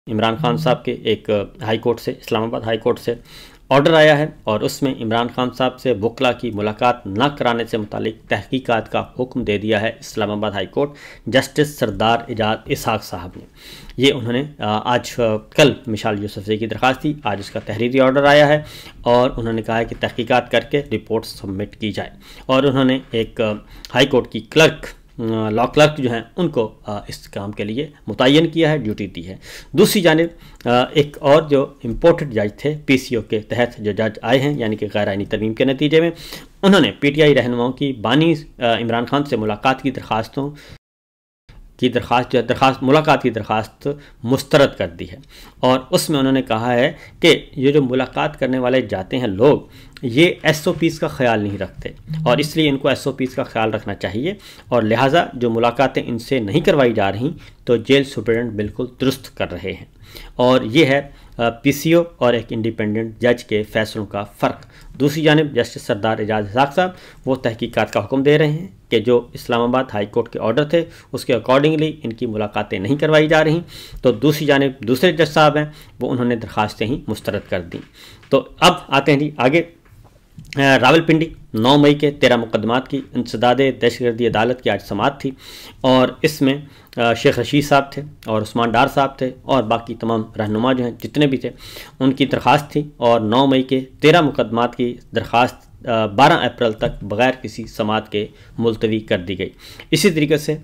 इमरान खान साहब के एक हाई कोर्ट से, इस्लामाबाद हाई कोर्ट से ऑर्डर आया है और उसमें इमरान खान साहब से वकला की मुलाकात न कराने से मुतालिक तहकीकात का हुक्म दे दिया है इस्लामाबाद हाई कोर्ट जस्टिस सरदार एजाज इसहाक साहब ने। ये उन्होंने कल मिशाल यूसुफजई की दरख्वास्त थी, आज उसका तहरीरी ऑर्डर आया है और उन्होंने कहा है कि तहकीकात करके रिपोर्ट सबमिट की जाए। और उन्होंने एक हाई कोर्ट की लॉ क्लर्क जो हैं उनको इस काम के लिए मुतय्यन किया है, ड्यूटी दी है। दूसरी जानिब एक और जो इम्पोर्टेड जज थे PCO के तहत जो जज आए हैं, यानी कि गैर आइनी तरमीम के नतीजे में, उन्होंने PTI रहनुमाओं की बानी इमरान खान से मुलाकात की मुलाकात की दरख्वास्त मुस्तरद कर दी है। और उसमें उन्होंने कहा है कि ये जो मुलाकात करने वाले जाते हैं लोग, ये SOPs का ख्याल नहीं रखते और इसलिए इनको SOPs का ख्याल रखना चाहिए और लिहाजा जो मुलाकातें इनसे नहीं करवाई जा रही तो जेल सुपरिटेंडेंट बिल्कुल दुरुस्त कर रहे हैं। और ये है PCO और एक इंडिपेंडेंट जज के फैसलों का फ़र्क। दूसरी जानिब जस्टिस सरदार एजाज इसहाक साहब वो तहकीकात का हुक्म दे रहे हैं कि जो इस्लामाबाद हाई कोर्ट के ऑर्डर थे उसके अकॉर्डिंगली इनकी मुलाकातें नहीं करवाई जा रही। तो दूसरी जानिब दूसरे जज साहब हैं वो उन्होंने दरख्वास्तें ही मुस्तरद कर दी। तो अब आते हैं जी आगे। रावलपिंडी 9 मई के 13 मुकदमात की इंसदाद दहशतगर्दी अदालत की आज समाअत थी और इसमें शेख रशीद साहब थे और उस्मान डार साहब थे और बाकी तमाम रहनुमा जो हैं जितने भी थे उनकी दरख्वास्त थी। और 9 मई के 13 मुकदमात की दरख्वास्त 12 अप्रैल तक बग़ैर किसी समाअत के मुलतवी कर दी गई। इसी तरीके से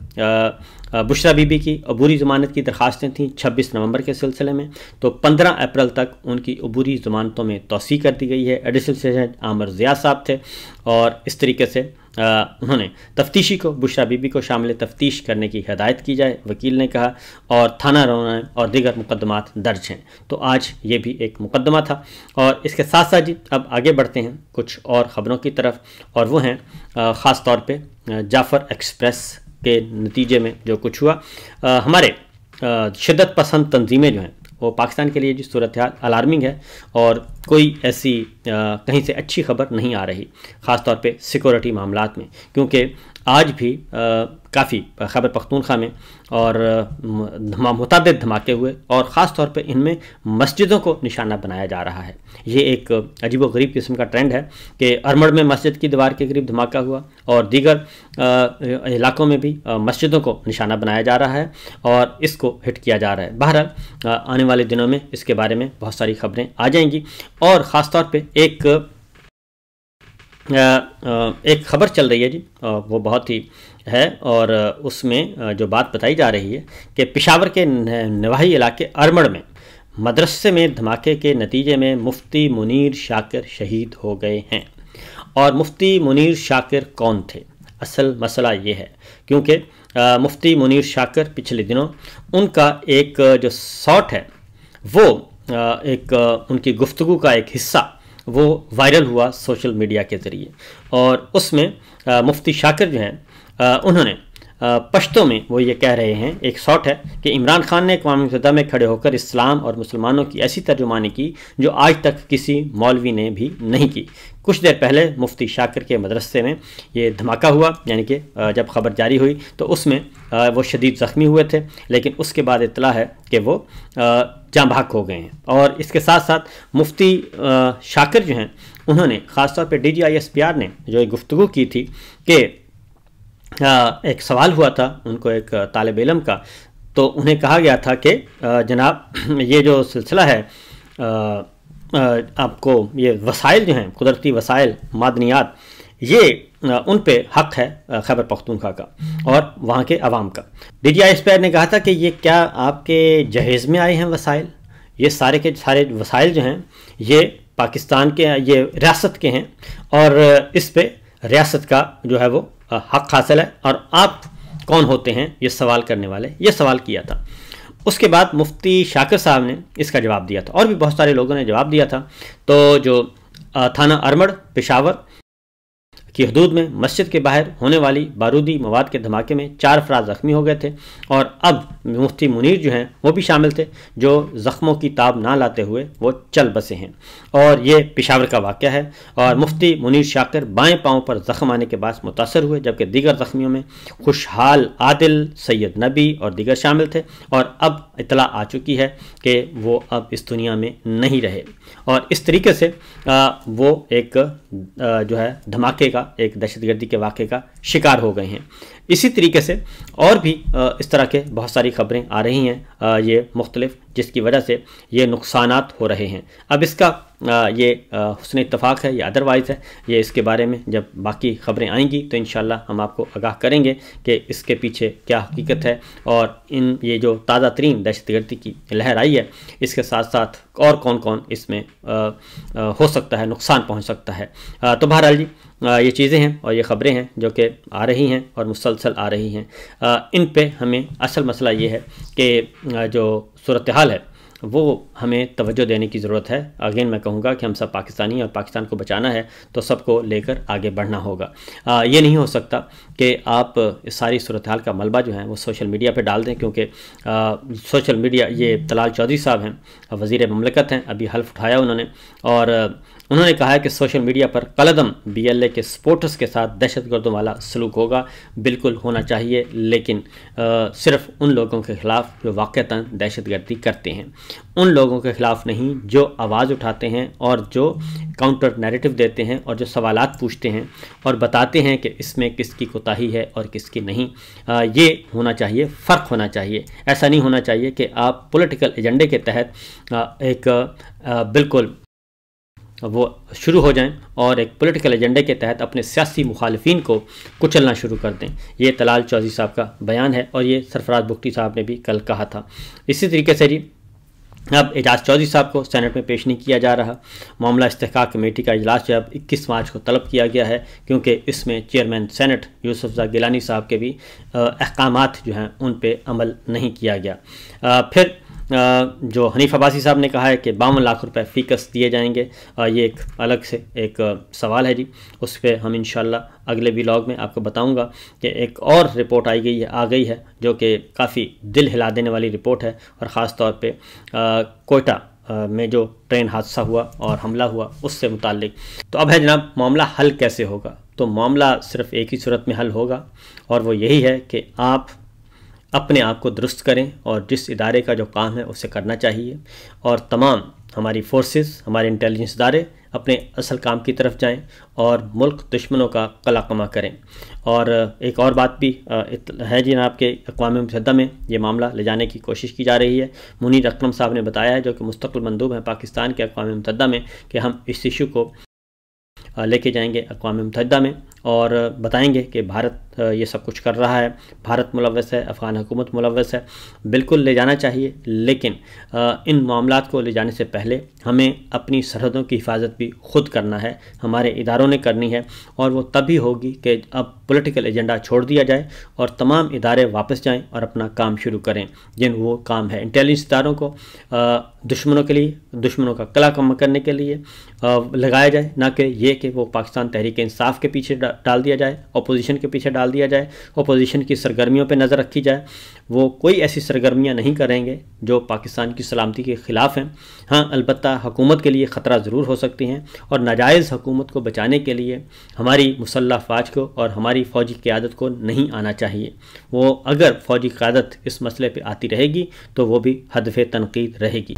बुशरा बीबी की अबूरी ज़मानत की दरख्वास्तें थीं 26 नवंबर के सिलसिले में, तो 15 अप्रैल तक उनकी अबूरी ज़मानतों में तौसी कर दी गई है। एडिशनल सेशन आमर ज़िया साहब थे और इस तरीके से उन्होंने तफ्तीशी को बुशरा बीबी को शामिल तफ्तीश करने की हिदायत की जाए, वकील ने कहा। और थाना रौना और दीगर मुकदमात दर्ज हैं। तो आज ये भी एक मुकदमा था। और इसके साथ साथ जी अब आगे बढ़ते हैं कुछ और ख़बरों की तरफ, और वो हैं ख़ास तौर पे जाफ़र एक्सप्रेस के नतीजे में जो कुछ हुआ। हमारे शिद्दत पसंद तंजीमें जो हैं वो पाकिस्तान के लिए जो सूरत हाल अलार्मिंग है और कोई ऐसी कहीं से अच्छी खबर नहीं आ रही, ख़ास तौर पे सिक्योरिटी मामलात में, क्योंकि आज भी काफ़ी खैबर पख्तूनख्वा में और मुतअद्दिद धमाके हुए और ख़ास तौर पे इनमें मस्जिदों को निशाना बनाया जा रहा है। ये एक अजीब व गरीब किस्म का ट्रेंड है कि अरमड़ में मस्जिद की दीवार के करीब धमाका हुआ और दीगर इलाकों में भी मस्जिदों को निशाना बनाया जा रहा है और इसको हिट किया जा रहा है। बहरहाल आने वाले दिनों में इसके बारे में बहुत सारी खबरें आ जाएंगी। और ख़ास तौर पे एक ख़बर चल रही है जी, वो बहुत ही है और उसमें जो बात बताई जा रही है कि पेशावर के नवाही इलाके अरमड़ में मदरसे में धमाके के नतीजे में मुफ्ती मुनीर शाकिर शहीद हो गए हैं। और मुफ्ती मुनीर शाकिर कौन थे? असल मसला ये है क्योंकि मुफ्ती मुनीर शाकिर पिछले दिनों उनका एक जो शॉट है वो एक उनकी गुफ्तगू का एक हिस्सा वो वायरल हुआ सोशल मीडिया के ज़रिए और उसमें मुफ्ती शाकिर जो हैं उन्होंने पश्तो में वो ये कह रहे हैं, एक शॉट है कि इमरान खान ने अक़वाम मुत्तहिदा में खड़े होकर इस्लाम और मुसलमानों की ऐसी तर्जुमानी की जो आज तक किसी मौलवी ने भी नहीं की। कुछ देर पहले मुफ्ती शाकिर के मदरसे में ये धमाका हुआ, यानी कि जब खबर जारी हुई तो उसमें वो शदीद ज़ख्मी हुए थे, लेकिन उसके बाद इत्तला है कि वो जाँ भाग हो गए हैं। और इसके साथ साथ मुफ्ती शाकिर जो हैं उन्होंने ख़ास तौर पर DGISPR ने जो एक गुफ्तगू की थी कि एक सवाल हुआ था उनको एक तालिब इल्म का, तो उन्हें कहा गया था कि जनाब ये जो सिलसिला है आपको ये वसाइल जो हैं कुदरती वसाइल मादनियात ये उन पे हक़ है खैबर पख्तूनख्वा का और वहाँ के अवाम का। DGISPR ने कहा था कि ये क्या आपके जहेज़ में आए हैं वसाइल? ये सारे के सारे वसाइल जो हैं ये पाकिस्तान के, ये रियासत के हैं और इस पे रियासत का जो है वो हक़ हासिल है और आप कौन होते हैं ये सवाल करने वाले? ये सवाल किया था। उसके बाद मुफ्ती शाकिर साहब ने इसका जवाब दिया था और भी बहुत सारे लोगों ने जवाब दिया था। तो जो थाना अरमड़ पेशावर की हदूद में मस्जिद के बाहर होने वाली बारूदी मवाद के धमाके में 4 अफराद ज़ख्मी हो गए थे और अब मुफ्ती मुनीर जो हैं वो भी शामिल थे, जो ज़ख्मों की ताब ना लाते हुए वो चल बसे हैं। और ये पेशावर का वाक़या है और मुफ्ती मुनीर शाकिर बाएं पाँव पर ज़ख्म आने के बाद मुतासर हुए, जबकि दीगर ज़ख्मियों में खुशहाल आदिल, सैयद नबी और दीगर शामिल थे। और अब इतला आ चुकी है कि वो अब इस दुनिया में नहीं रहे और इस तरीके से वो एक जो है धमाके का, एक दहशतगर्दी के वाक़े का शिकार हो गए हैं। इसी तरीके से और भी इस तरह के बहुत सारी खबरें आ रही हैं ये मुख्तलिफ, जिसकी वजह से ये नुकसानात हो रहे हैं। अब इसका ये हुस्न इत्तफाक है या अदरवाइज़ है, ये इसके बारे में जब बाकी खबरें आएंगी तो इंशाल्लाह हम आपको आगाह करेंगे कि इसके पीछे क्या हकीकत है और ये जो ताज़ा तरीन दहशतगर्दी की लहर आई है इसके साथ साथ और कौन कौन इसमें हो सकता है, नुकसान पहुँच सकता है। तो बहरहाल जी ये चीज़ें हैं और ये ख़बरें हैं जो कि आ रही हैं और मुसलसल आ रही हैं। इन पे हमें असल मसला ये है कि जो सूरत हाल है वो हमें तवज्जो देने की ज़रूरत है। अगेन मैं कहूँगा कि हम सब पाकिस्तानी और पाकिस्तान को बचाना है तो सबको लेकर आगे बढ़ना होगा। ये नहीं हो सकता कि आप इस सारी सूरत हाल का मलबा जो है वो सोशल मीडिया पे डाल दें, क्योंकि सोशल मीडिया, ये तलाल चौधरी साहब हैं, वज़ीर ममलकत हैं, अभी हल्फ उठाया उन्होंने और उन्होंने कहा है कि सोशल मीडिया पर कलदम BLA के सपोर्टर्स के साथ दहशतगर्दों वाला सलूक होगा। बिल्कुल होना चाहिए, लेकिन सिर्फ उन लोगों के ख़िलाफ़ जो वाक़तन दहशतगर्दी करते हैं, उन लोगों के ख़िलाफ़ नहीं जो आवाज़ उठाते हैं और जो काउंटर नैरेटिव देते हैं और जो सवालात पूछते हैं और बताते हैं कि इसमें किसकी कोताही है और किसकी नहीं। ये होना चाहिए, फ़र्क होना चाहिए। ऐसा नहीं होना चाहिए कि आप पॉलिटिकल एजेंडे के तहत एक बिल्कुल वो शुरू हो जाएं और एक पॉलिटिकल एजेंडे के तहत अपने सियासी मुखालिफिन को कुचलना शुरू कर दें। ये तलाल चौधरी साहब का बयान है और ये सरफराज बुख्ती साहब ने भी कल कहा था। इसी तरीके से जी अब एजाज चौधरी साहब को सेनेट में पेश नहीं किया जा रहा। मामला इस्तेहकाक कमेटी का इजलास जो अब 21 मार्च को तलब किया गया है, क्योंकि इसमें चेयरमैन सेनेट यूसुफ गिलानी साहब के भी अहकामात जो हैं उन पे अमल नहीं किया गया। फिर जो हनीफ अब्बासी साहब ने कहा है कि 52 लाख रुपए फ़ीकस दिए जाएंगे, ये एक अलग से एक सवाल है जी, उस पर हम इंशाल्लाह अगले व्लॉग में आपको बताऊंगा कि एक और रिपोर्ट आ गई है जो कि काफ़ी दिल हिला देने वाली रिपोर्ट है और ख़ास तौर पे कोयटा में जो ट्रेन हादसा हुआ और हमला हुआ उससे मुताल्लिक। तो अब है जनाब, मामला हल कैसे होगा? तो मामला सिर्फ़ एक ही सूरत में हल होगा और वो यही है कि आप अपने आप को दुरुस्त करें और जिस इदारे का जो काम है उसे करना चाहिए और तमाम हमारी फोर्सेस, हमारे इंटेलिजेंस इदारे अपने असल काम की तरफ जाएं और मुल्क दुश्मनों का कला कमा करें। और एक और बात भी है जी जनाब के अक़वाम मुत्तहिदा में ये मामला ले जाने की कोशिश की जा रही है। मुनीर अकरम साहब ने बताया है, जो कि मुस्तक़िल मंदूब हैं पाकिस्तान के अक़वाम मुत्तहिदा में, कि हम इस इशू को लेके जाएंगे अक़वाम मुत्तहिदा में और बताएंगे कि भारत ये सब कुछ कर रहा है, भारत मुलव्वस है, अफ़गान हुकूमत मुलव्वस है। बिल्कुल ले जाना चाहिए, लेकिन इन मामलात को ले जाने से पहले हमें अपनी सरहदों की हिफाजत भी ख़ुद करना है, हमारे इदारों ने करनी है और वो तभी होगी कि अब पॉलिटिकल एजेंडा छोड़ दिया जाए और तमाम इदारे वापस जाएं और अपना काम शुरू करें, जिन वो काम है इंटेलिजेंस इदारों को दुश्मनों के लिए, दुश्मनों का कला कम करने के लिए लगाया जाए, ना कि ये कि वो पाकिस्तान तहरीक इंसाफ के पीछे डाल दिया जाए, अपोजिशन के पीछे डाल दिया जाए, अपोजिशन की सरगर्मियों पे नज़र रखी जाए। वो कोई ऐसी सरगर्मियाँ नहीं करेंगे जो पाकिस्तान की सलामती के ख़िलाफ़ हैं। हाँ, अलबत्ता हुकूमत के लिए ख़तरा ज़रूर हो सकती हैं और नाजायज़ हुकूमत को बचाने के लिए हमारी मुसल्लह फ़ौज को और हमारी फ़ौजी क़यादत को नहीं आना चाहिए। वो अगर फ़ौजी क़यादत इस मसले पर आती रहेगी तो वो भी हदफ़े तनक़ीद रहेगी।